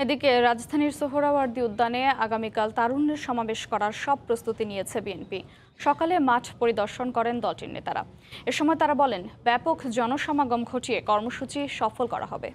এদিকে রাজধানীর সোহরাওয়ার্দী উদ্যানে আগামীকাল তারুণ্যের সমাবেশ করার সব প্রস্তুতি নিয়েছে বিএনপি। সকালে মাঠ পরিদর্শন করেন দলটির নেতারা। এ সময় তারা বলেন, ব্যাপক জনসমাগম ঘটিয়ে কর্মসূচি সফল করা হবে।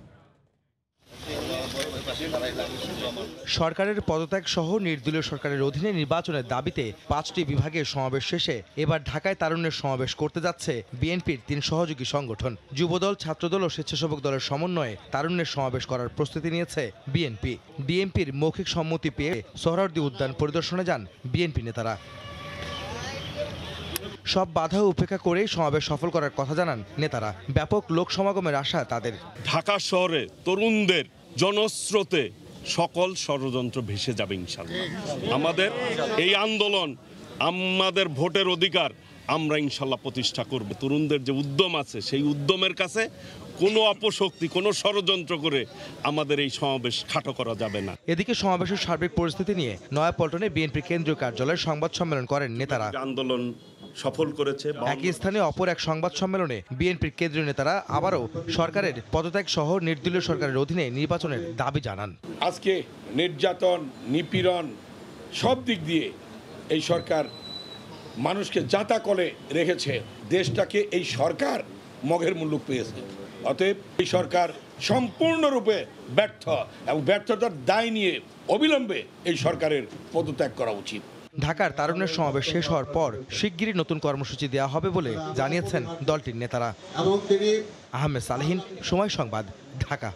সরকারের পদত্যাগ সহ নির্দলীয় সরকারের অধীনে নির্বাচনের দাবিতে 5টি বিভাগের সমাবেশ শেষে এবার ঢাকায় তারুণ্যের সমাবেশ করতে যাচ্ছে বিএনপির 3 সহযোগী সংগঠন। যুবদল, ছাত্রদল ও স্বেচ্ছাসেবক দলের সমন্বয়ে তারুণ্যের সমাবেশ করার প্রস্তুতি নিয়েছে বিএনপি। ডিএমপির মৌখিক সম্মতি পেয়ে সোহরাওয়ার্দী উদ্যান পরিদর্শনে যান বিএনপি নেতারা। সব বাধা উপেক্ষা করেই সমাবেশ সফল করার কথা জানান নেতারা। ব্যাপক লোক সমাগমের আশা তাদের। ঢাকা শহরে তরুণদের জনস্রোতে সকল ষড়যন্ত্র ভেসে যাবে ইনশাল্লাহ। আমাদের এই আন্দোলন, আমাদের ভোটের অধিকার আমরা ইনশাল্লাহ প্রতিষ্ঠা করব। তরুণদের যে উদ্যম আছে, সেই উদ্যমের কাছে কোনো অপশক্তি, কোনো ষড়যন্ত্র করে আমাদের এই সমাবেশ খাটো করা যাবে না। এদিকে সমাবেশের সার্বিক পরিস্থিতি নিয়ে নয়াপল্টনে বিএনপির কেন্দ্রীয় কার্যালয়ে সংবাদ সম্মেলন করেন নেতারা। আন্দোলন সফল করেছে। একই স্থানে অপর এক সংবাদ সম্মেলনে বিএনপির কেন্দ্রীয় নেতারা আবারও সরকারের পদত্যাগ সহ নির্দলীয় সরকারের অধীনে নির্বাচনের দাবি জানান। আজকে নির্যাতন, নিপীড়ন সব দিক দিয়ে এই সরকার মানুষকে যাতাকলে রেখেছে। দেশটাকে এই সরকার মগের মুল্লুক পেয়েছে। অতএব এই সরকার সম্পূর্ণরূপে ব্যর্থ এবং ব্যর্থতার দায় নিয়ে অবিলম্বে এই সরকারের পদত্যাগ করা উচিত। ঢাকার তারুণ্যের সমাবেশ শেষ হওয়ার পর শিগগিরই নতুন কর্মসূচি দেওয়া হবে বলে জানিয়েছেন দলটির নেতারা। আহমেদ সালেহীন, সময় সংবাদ, ঢাকা।